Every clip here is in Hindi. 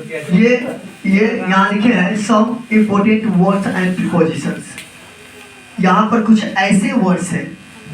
ये यहाँ लिखे हैं some important words and prepositions. यहाँ पर कुछ ऐसे वर्ड्स हैं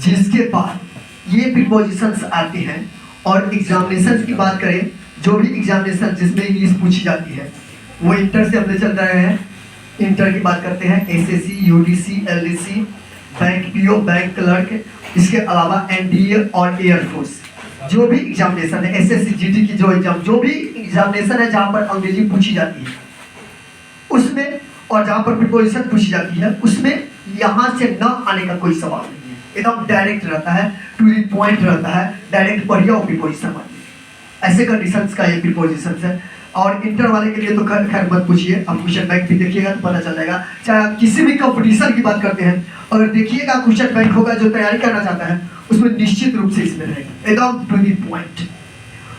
जिसके बाद ये प्रीपोजिशंस आते हैं। और एग्जामिनेशन की बात करें, जो भी एग्जामिनेशन जिसमें इंग्लिश पूछी जाती है वो इंटर से हम ले चल रहे हैं। इंटर की बात करते हैं, SSC, UDC, LDC, bank PO, bank clerk, इसके अलावा एनडीए और एयरफोर्स। जो भी एग्जामिनेशन है, एसएससी जीडी की जो एग्जाम, जो भी एग्जामिनेशन है जहाँ पर अंग्रेजी पूछी जाती है उसमें, और जहाँ पर प्रीपोजिशन पूछी जाती है उसमें यहाँ से न आने का कोई सवाल नहीं है। एकदम डायरेक्ट रहता है, टू द पॉइंट रहता है, डायरेक्ट पढ़िए और प्रीपोजिशन आइए। ऐसे कंडीशंस का ये प्रीपोजिशन है। और इंटर वाले के लिए तो खैर मत पूछिए, आप क्वेश्चन बैंक भी देखिएगा तो पता चल जाएगा। चाहे आप किसी भी कंपटीशन की बात करते हैं, अगर देखिएगा क्वेश्चन बैंक होगा जो तैयारी करना चाहता है उसमें निश्चित रूप से इसमें रहेगा, एकदम टू द पॉइंट।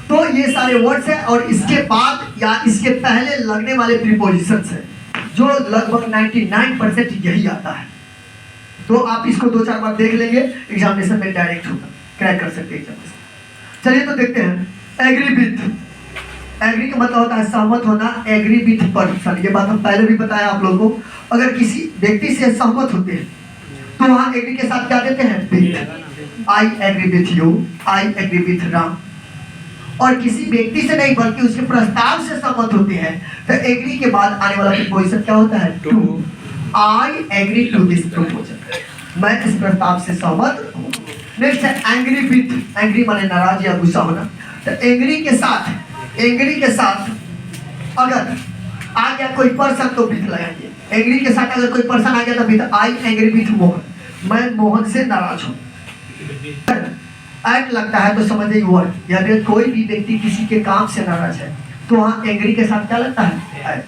तो ये सारे वर्ड्स हैं और इसके बाद या इसके पहले लगने वाले प्रीपोजिशंस हैं जो लगभग 99% यही आता है। तो आप इसको 2-4 बार देख लेंगे, एग्जामिनेशन में डायरेक्ट होगा, क्रैक कर सकते हैं एग्जामिनेशन। चलिए तो देखते हैं। एग्री विथ, एग्री का मतलब होता है सहमत होना। एग्री विथ पर्सन, ये बात हम पहले भी बताया आप लोगों को। अगर किसी व्यक्ति से सहमत होते हैं तो वहां एग्री के साथ क्या देते हैं, with. I agree with you, I agree with Ram. और किसी व्यक्ति से नहीं बल्कि उसके प्रस्ताव से सहमत होते हैं तो एग्री के बाद आने वाला प्रीपोजिशन क्या होता है, to. I agree to this proposal, मैं इस प्रस्ताव से सहमत हूँ। नेक्स्ट है एंग्री विथ, एंग्री माने नाराज या गुस्सा होना। तो एग्री के साथ अगर आ गया कोई पर्सन तो विथ लगाएंगे। एग्री के साथ अगर कोई पर्सन आ गया तो with. I agree with Mohan, मैं मोहन से नाराज हूँ। एट लगता है तो समझिए वर्क, यानी कोई भी व्यक्ति किसी के काम से नाराज है तो वहाँ एंग्री के साथ क्या लगता है, at.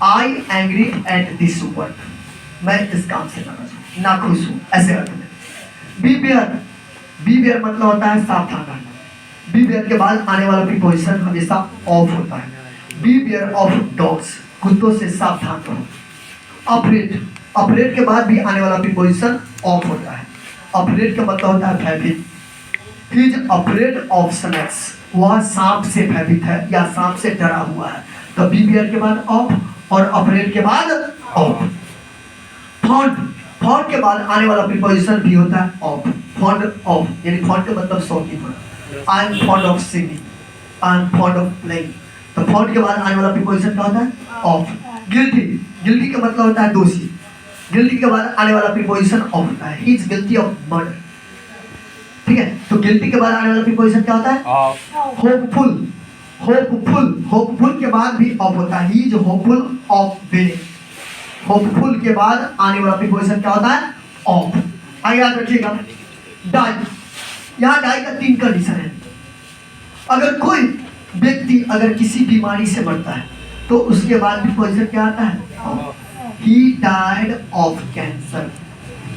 I angry at this work, मैं इस काम से नाराज हूँ, नाखुश हूँ, ऐसे अर्थ में। बी बेयर, बी बेयर मतलब होता है सावधान रहना। बी बेयर के बाद आने वाला प्रीपोजिशन हमेशा ऑफ होता है। बी बेयर ऑफ डॉग्स, कुत्तों से सावधान रहो। अफ्रेड, अफ्रेड के बाद भी आने वाला प्रीपोजिशन ऑफ होता है। अफ्रेड का मतलब होता है भयभीत। He is afraid of snakes, वह सांप से भयभीत है या सांप से डरा हुआ है। तो बी बेयर के बाद ऑफ और अफ्रेड के बाद ऑफ। फॉन्ड, फॉन्ड के बाद आने वाला प्रीपोजिशन भी होता है ऑफ। फॉन्ड ऑफ यानी फॉन्ड का मतलब शौकीन होना। I am fond of singing, I am fond of playing. तो फॉन्ड के बाद आने वाला प्रीपोजिशन क्या होता है, ऑफ। गिल्टी, गिल्टी का मतलब होता है दोषी। गिल्टी के बाद आने वाला प्रीपोजिशन ऑफ होता है। He is guilty of murder, ठीक है। तो गिल्टी के बाद आने वाला प्रीपोजिशन क्या होता है, होपफुल। होपफुल, होपफुल के बाद भी ऑफ होता है। He is hopeful of winning. Hopeful के बाद आने वाला प्रीपोजिशन क्या होता है, ऑफ। आगे याद रखिएगा। डाई, यहाँ डाई का 3 कंडीशन है। अगर कोई व्यक्ति अगर किसी बीमारी से मरता है तो उसके बाद प्रीपोजिशन क्या आता है, he died of cancer.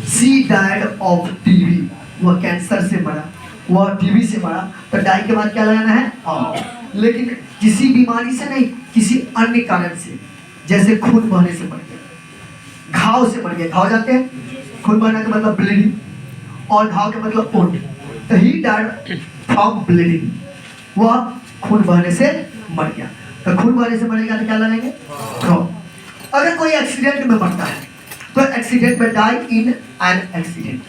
She died of TB, वह कैंसर से मरा, वह टीबी से मरा। तो डाई के बाद क्या लगाना है, ऑफ। लेकिन किसी बीमारी से नहीं, किसी अन्य कारण से, जैसे खून बहने से मर गया, घाव से मर गया। घाव जानते हैं, खून बहना का मतलब ब्लीडिंग और घाव का मतलब वुंड। तो ही डाइड फ्रॉम ब्लीडिंग, वह खून बहने से मर गया। तो खून बहने से मरेगा तो क्या लगाएंगे, फ्रॉम। अगर कोई एक्सीडेंट में मरता है तो एक्सीडेंट में die in an accident.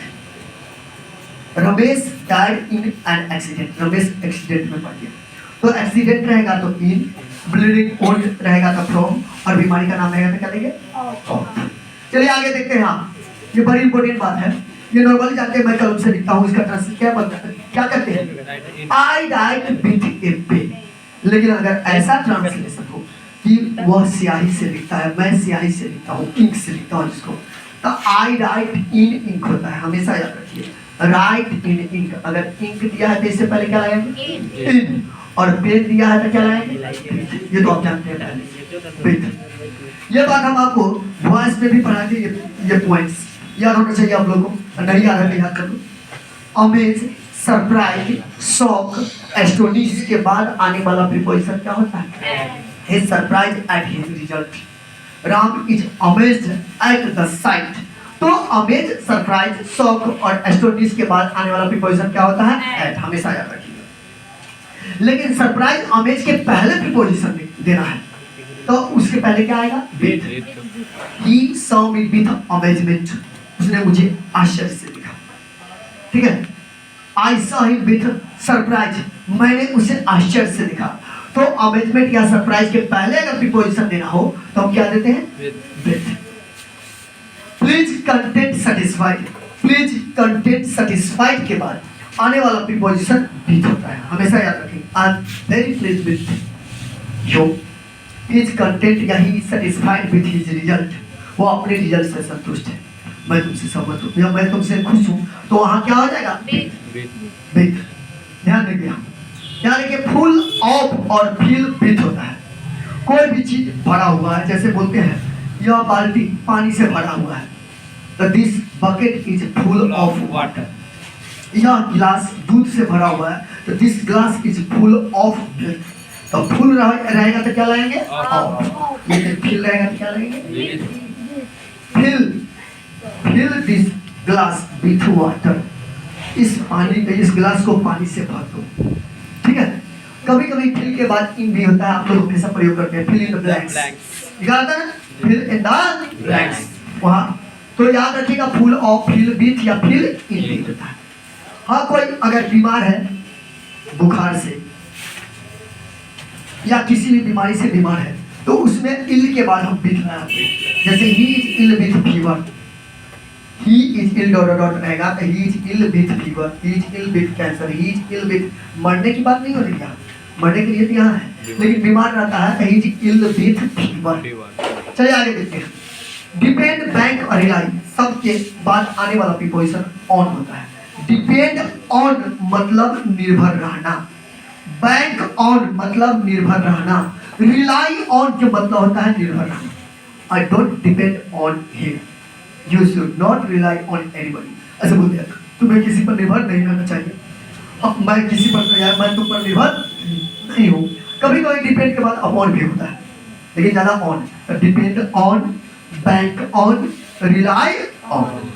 Ramesh died in an accident, Ramesh accident में मर गया। तो एक्सीडेंट रहेगा तो इन, ब्लीडिंग वुंड रहेगा तो फ्रॉम, और बीमारी का नाम रहेगा तो क्या लेंगे, ऑफ। चलिए आगे देखते हैं। हाँ, ये बड़ी इंपॉर्टेंट बात है। ये नॉर्मली जानते हैं, मैं कलम से लिखता हूँ, इसका ट्रांसलेशन क्या बनता है, क्या करते हैं, I died with a pain. लेकिन अगर ऐसा ट्रांसलेशन हो कि वह स्याही से लिखता है, मैं स्याही से लिखता हूँ, इंक से लिखता हूँ जिसको, तो आई राइट इन इंक होता है। हमेशा याद रखिए, राइट इन इंक। अगर इंक दिया है तो इससे पहले क्या लगाएंगे, इन। और पेन दिया है तो क्या लगाएंगे, ये तो आप जानते हैं पहले, विथ। ये बात हम आपको वॉइस में भी पढ़ा दी। ये पॉइंट्स याद होना चाहिए आप लोगों को, नहीं याद है याद कर लो। अमेज, सरप्राइज, शॉक, एस्टोनिश के बाद आने वाला प्रीपोजिशन क्या होता है, he is surprised at his result. Ram is amazed at the sight. तो अमेज, सरप्राइज, शॉक और एस्टोनिश के बाद आने वाला प्रीपोजिशन क्या होता है, एट। हमेशा याद रखिएगा। लेकिन सरप्राइज, अमेज के पहले प्रीपोजिशन में देना है। तो उसके पहले क्या आएगा? With. He saw me with amazement, उसने मुझे आश्चर्य से देखा। ठीक है, I saw him with surprise, मैंने उसे आश्चर्य से देखा। तो अमेजमेंट या सरप्राइज के पहले अगर प्रीपोजिशन देना हो तो हम क्या देते हैं? With. Please content satisfied, please content satisfied के बाद आने वाला प्रीपोजिशन विथ होता है, हमेशा याद रखें। आई am very please with you, is content या ही सेटिस्फाइड विथ हिज रिजल्ट, वो अपने रिजल्ट से संतुष्ट है। मैं तुमसे सहमत हूँ या मैं तुमसे खुश हूँ, तो वहां क्या हो जाएगा? विथ। ध्यान रखिए, यानी कि फुल ऑफ और फिल विथ होता है। कोई भी चीज भरा हुआ है, जैसे बोलते हैं यह बाल्टी पानी से भरा हुआ है, तो this bucket is full of water. यह गिलास दूध से भरा हुआ है, तो this glass is full of milk. तो फुल रहेगा तो क्या लगाएंगे? ऑफ। लेकिन फिल रहेगा तो क्या लगाएंगे? Fill this glass with water, इस गिलास को पानी से भर दो। ठीक है, कभी कभी फिल के बाद इन भी होता है, आप लोग हमेशा प्रयोग करते हैं, फिल इन द ब्लैंक्स। आता है ना, फिल इन द ब्लैंक्स, वहां तो याद रखिएगा फुल ऑफ, फिल विथ या फिल इन भी होता है। हाँ, कोई अगर बीमार है बुखार से या किसी भी बीमारी से बीमार है, तो उसमें इल के बाद हम विथ लगाते हैं। जैसे he is ill with fever, he is ill dot dot रहेगा, तो he is ill with fever, he is ill with cancer, he is ill with, मरने की बात नहीं हो रही है, मरने के लिए तो यहाँ है, लेकिन बीमार रहता है तो he is ill with fever. चलिए आगे देखते हैं। डिपेंड, बैंक और रिलाई, सबके बाद आने वाला प्रीपोजिशन ऑन होता है। डिपेंड ऑन मतलब निर्भर रहना, बैंक ऑन मतलब निर्भर रहना, रिलाई ऑन जो मतलब होता है निर्भर रहना। I don't depend on him, you should not rely on anybody. ऐसे बोलते हैं, तुम्हें किसी पर निर्भर नहीं रहना चाहिए। अब मैं किसी पर, यार मैं तुम पर निर्भर नहीं हूँ। कभी कभी डिपेंड के बाद अपॉन भी होता है, लेकिन ज्यादा on. Depend on, bank on, rely on.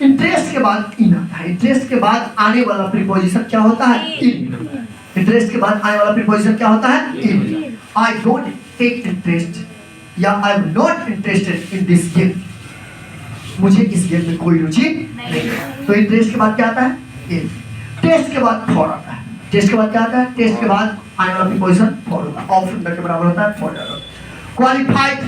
Interest के बाद इन आता है, इंटरेस्ट के बाद आने वाला प्रीपोजिशन क्या होता है? इन। इंटरेस्ट के बाद आने वाला प्रीपोजिशन क्या होता है? इन। आई डोंट टेक इंटरेस्ट या I am not interested in this game, मुझे इस गेम में कोई रुचि नहीं है। तो इंटरेस्ट के बाद क्या आता है? इन। टेस्ट के बाद फॉर आता है, टेस्ट के बाद क्या आता है? टेस्ट के बाद आने वाला प्रीपोजिशन फॉर होता है, ऑफ के बराबर होता है, फॉर। क्वालिफाइड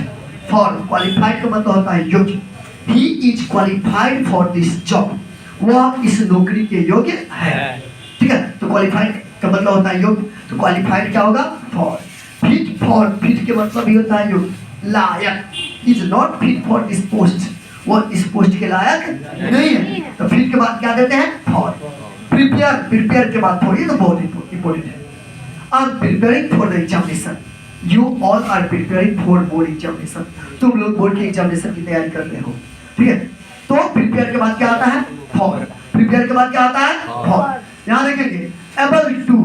फॉर, क्वालिफाइड का मतलब होता है योग्य। He is qualified for this job, वह इस नौकरी के योग्य है। ठीक है, तो क्वालिफाइड का मतलब होता है योग्य, तो क्वालिफाइड क्या होगा? फॉर। फिट फॉर, फिट के मतलब भी होता है योग्य, लायक। Is not fit for this post, वो इस पोस्ट के लायक नहीं है, तो फिट के बाद क्या देते हैं? फॉर। प्रिपेयर, प्रिपेयर के बाद फॉर, ये तो बहुत इंपॉर्टेंट है। I am preparing for the examination, you all are preparing for board examination, तुम लोग बोर्ड के एग्जामिनेशन की तैयारी कर रहे हो। ठीक है, तो प्रिपेयर के बाद क्या आता है? फॉर। प्रिपेयर के बाद क्या आता है? फॉर। यहाँ देखेंगे एबल टू,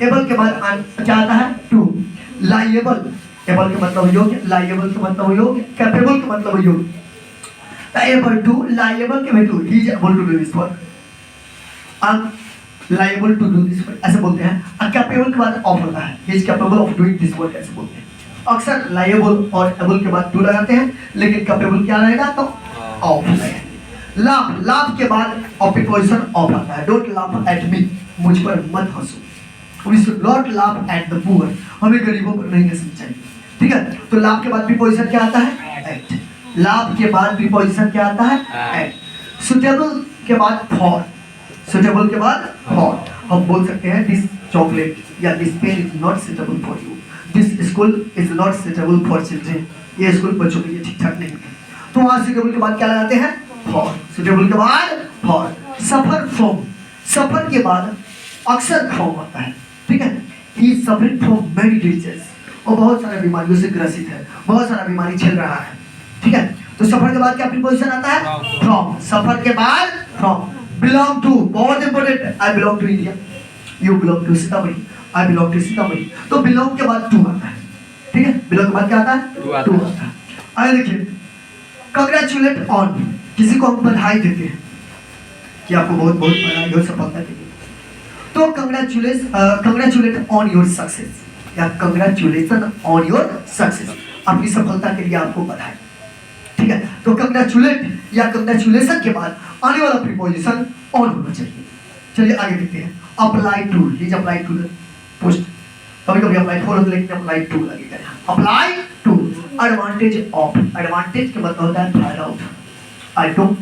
एबल के बाद क्या आता है? टू। लाइएबल, एबल का मतलब योग्य, लाइएबल का मतलब योग्य, कैपेबल का मतलब योग्य। एबल टू, लाइएबल के to, he is able to do this work, I am liable to do this work, ऐसे बोलते हैं। और कैपेबल के बाद ऑफ होता है, he is capable of doing this work, ऐसे बोलते हैं। अक्सर लाइएबल और एबल के बाद टू लगाते हैं, लेकिन कैपेबल क्या रहेगा? तो ऑफ रहेगा। लाफ, लाफ के बाद प्रीपोजिशन ऑफ आता है। डोंट लाफ एट मी, मुझ पर मत हंसो। We should not laugh at the poor, हमें गरीबों पर नहीं हंसना चाहिए। ठीक है, तो लाफ के बाद प्रीपोजिशन क्या आता है? एट। लाभ के बाद प्रीपोजिशन क्या आता है? एट। सुटेबल के बाद फॉर, सुटेबल के बाद फॉर। हम बोल सकते हैं दिस चॉकलेट या this pen is not suitable for you, this school is not suitable for children, ये स्कूल बच्चों के लिए ठीक ठाक नहीं है। तो वहां सुटेबल के बाद क्या लगाते हैं? फॉर। सुटेबल के बाद फॉर। सफर फ्रॉम, सफर के बाद अक्सर फ्रॉम आता है। ठीक है, he is suffering from many diseases, और बहुत सारे बीमारियों से ग्रसित है, बहुत सारा बीमारी झेल रहा है। ठीक है, तो सफर के बाद क्या प्रीपोजिशन आता है? फ्रॉम। सफर के बाद फ्रॉम। बिलोंग टू, बहुत important, I belong to India, you belong to Sitamarhi, I belong to Sitamarhi, तो बिलोंग के बाद टू आता है। ठीक है, बिलोंग के बाद क्या आता है? टू आता है। आइए देखिए, कंग्रेचुलेट ऑन, किसी को हम बधाई देते हैं कि आपको बहुत बहुत बधाई हो सफलता के लिए, तो कंग्रेचुलेट ऑन योर सक्सेस या कंग्रेचुलेशन ऑन योर सक्सेस। आपकी सफलता के लिए आपको बधाई। ठीक है, तो कंग्रेचुलेट या कंग्रेचुलेशन के बाद आने वाला प्रीपोजिशन ऑन होना चाहिए। चलिए आगे देखते हैं। Apply to, please apply to post, कभी कभी अप्लाई फॉर लेकिन अप्लाई टू लगेगा। Apply to advantage of, advantage का मतलब होता है फायदा उठा। आई डोंट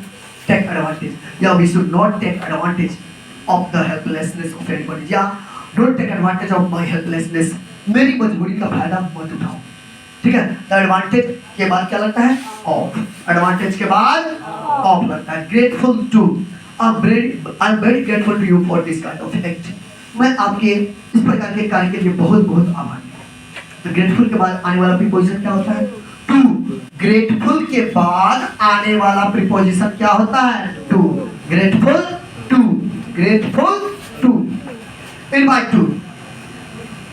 टेक एडवांटेज या we should not take advantage of the helplessness of anybody, या don't take advantage of my helplessness, मेरी मजबूरी का फायदा मत उठाओ। ठीक है, तो एडवांटेज के बाद क्या लगता है? ऑफ। एडवांटेज के बाद ऑफ लगता है। Grateful to, I am very grateful to you for this kind of act, मैं आपके इस प्रकार के कार्य के लिए बहुत बहुत आभारी हूं। तो ग्रेटफुल के बाद आने वाला प्रीपोजिशन क्या होता है? टू। ग्रेटफुल के बाद आने वाला प्रीपोजिशन क्या होता है? To. Grateful to, grateful to. Invite to,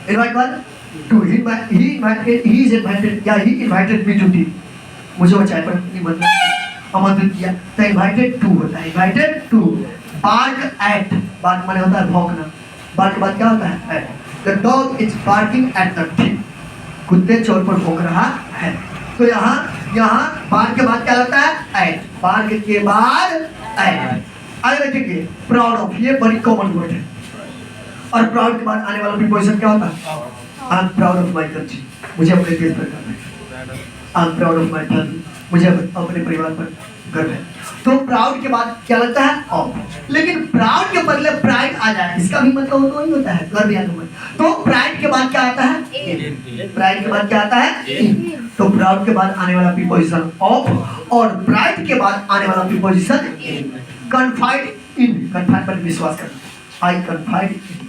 invite one to, he is invited, या he invited me to tea, मुझे वो चाय पर आमंत्रित किया, तो invited to होता है। invited to। bark at, bark माने होता है भौंकना, bark के बाद क्या होता है? at। the dog is barking at the tree, कुत्ते चोर पर भौंक रहा है। तो यहाँ bark के बाद क्या लगता है? at। bark के बाद at। आगे देखेंगे प्राउड ऑफ, ये बड़ी कॉमन वर्ड है। और प्राउड के बाद आने वाला प्रीपोजिशन क्या होता है? I am proud of my country, मुझे अपने देश पर गर्व है। I am proud of my family, मुझे अपने परिवार पर गर्व है। तो प्राउड के बाद क्या लगता है? ऑफ। लेकिन प्राउड के बदले प्राइड आ जाए, इसका भी मतलब तो नहीं होता है गर्व या गर्व। तो प्राइड के बाद क्या आता है? प्राइड के बाद क्या आता है? तो प्राउड के बाद आने वाला प्रीपोजिशन ऑफ, और प्राइड के बाद आने वाला preposition in. Confide in, confide पर विश्वास करना, I confide in,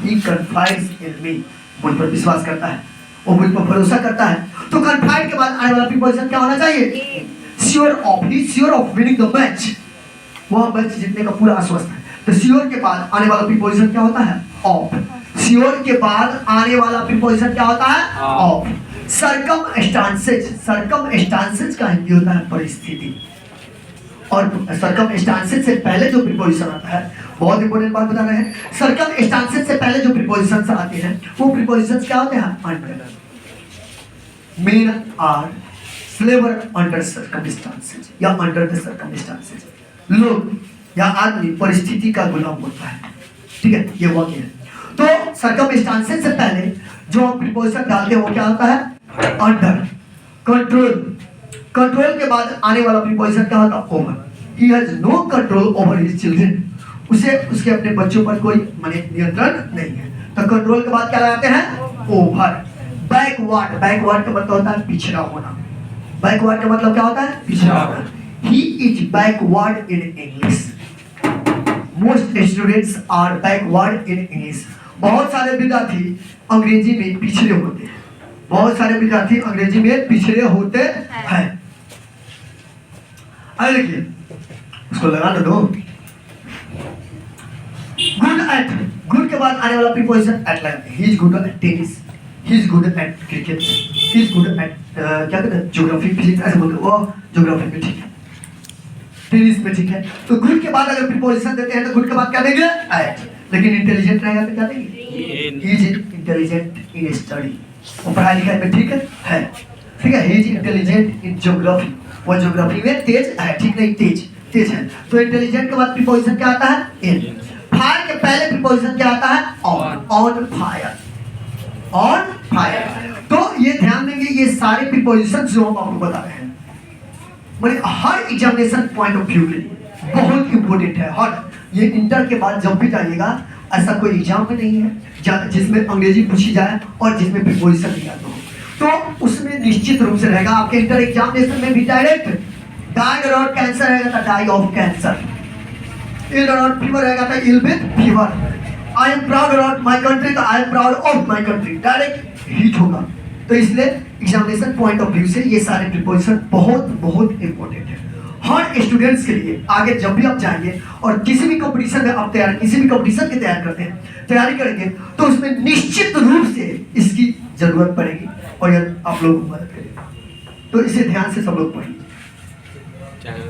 he confides in me, मुझ पर विश्वास करता है, वो मुझ पर भरोसा करता है। तो confide के बाद आने वाला प्रीपोजिशन क्या होना चाहिए? sure of, he is sure of winning the match, वह मैच जीतने का पूरा आश्वस्त है। तो sure के बाद आने वाला प्रीपोजिशन क्या होता है? of। sure के बाद आने वाला प्रीपोजिशन क्या होता है? of। circumstances, circumstances का हिंदी होता है परिस्थिति, और circumstances से पहले जो प्रीपोजिशन आता है, बहुत इंपॉर्टेंट बात बता रहे हैं, circumstances से पहले जो प्रीपोजिशंस आते हैं वो प्रीपोजिशंस क्या होते हैं? Under. men are slaver under circumstances, या under the circumstances, लोग या आदमी परिस्थिति का गुलाम होता है। ठीक है, ये वाक्य है। तो circumstances से पहले जो हम प्रीपोजिशन डालते हैं वो क्या होता है? अंडर। कंट्रोल, कंट्रोल के बाद आने वाला प्रीपोजिशन क्या होता है? Over. he has no control over his children, उसे उसके अपने बच्चों पर कोई माने नियंत्रण नहीं है। तो कंट्रोल के बाद क्या लगाते हैं? ओवर। बैकवर्ड, बैकवर्ड का मतलब होता है पिछड़ा होना। बैकवर्ड का मतलब क्या होता है? पिछड़ा होना। he is backward in English, most students are backward in English, बहुत सारे विद्यार्थी अंग्रेजी में पिछड़े होते हैं, बहुत सारे विद्यार्थी अंग्रेजी में पिछड़े होते हैं। आगे देखिए, उसको लगा दो। गुड एट, गुड के बाद आने वाला प्रीपोजिशन एट लगाते हैं। He is good at tennis, he is good at cricket, he is good at क्या कहते हैं? ज्योग्राफी, फिजिक्स, ऐसे बोलते हैं। वो ज्योग्राफी में ठीक है, टेनिस में ठीक है। तो गुड के बाद अगर प्रीपोजिशन देते हैं तो गुड के बाद क्या देंगे? एट। लेकिन इंटेलिजेंट रहेगा तो क्या देंगे? He is intelligent in study, वो पढ़ाई लिखाई में ठीक है। ठीक है, he is intelligent in geography, वो ज्योग्राफी में तेज है। ठीक नहीं, तेज है। तो इंटेलिजेंट के बाद प्रीपोजिशन क्या आता है? इन। फायर के पहले प्रीपोजिशन क्या आता है? On. On fire, on fire. तो ये ध्यान देंगे, ये सारे प्रीपोजिशन जो हम आपको बता रहे हैं मतलब हर एग्जामिनेशन पॉइंट ऑफ व्यू के लिए बहुत इंपॉर्टेंट है। हर ये इंटर के बाद जब भी जाइएगा, ऐसा कोई एग्जाम में नहीं है जिसमें अंग्रेजी पूछी जाए और जिसमें प्रीपोजिशन नहीं आता हो, तो उसमें निश्चित रूप से रहेगा आपके इंटर एग्जामिनेशन में भी डायरेक्ट डाइड और कैंसर रहेगा तो डाई ऑफ कैंसर, इल और फीवर रहेगा तो ill with fever, I am proud about my country तो I am proud of my country, direct hit होगा। तो इसलिए एग्जामिनेशन पॉइंट ऑफ व्यू से ये सारे प्रिपरेशन बहुत बहुत इंपॉर्टेंट है हर स्टूडेंट्स के लिए। आगे जब भी आप जाएंगे और किसी भी कंपटीशन में आप किसी भी कंपटीशन की तैयारी करेंगे तो उसमें निश्चित रूप से इसकी जरूरत पड़ेगी और आप लोगों को मदद करेगी। तो इसे ध्यान से सब लोग पढ़िए।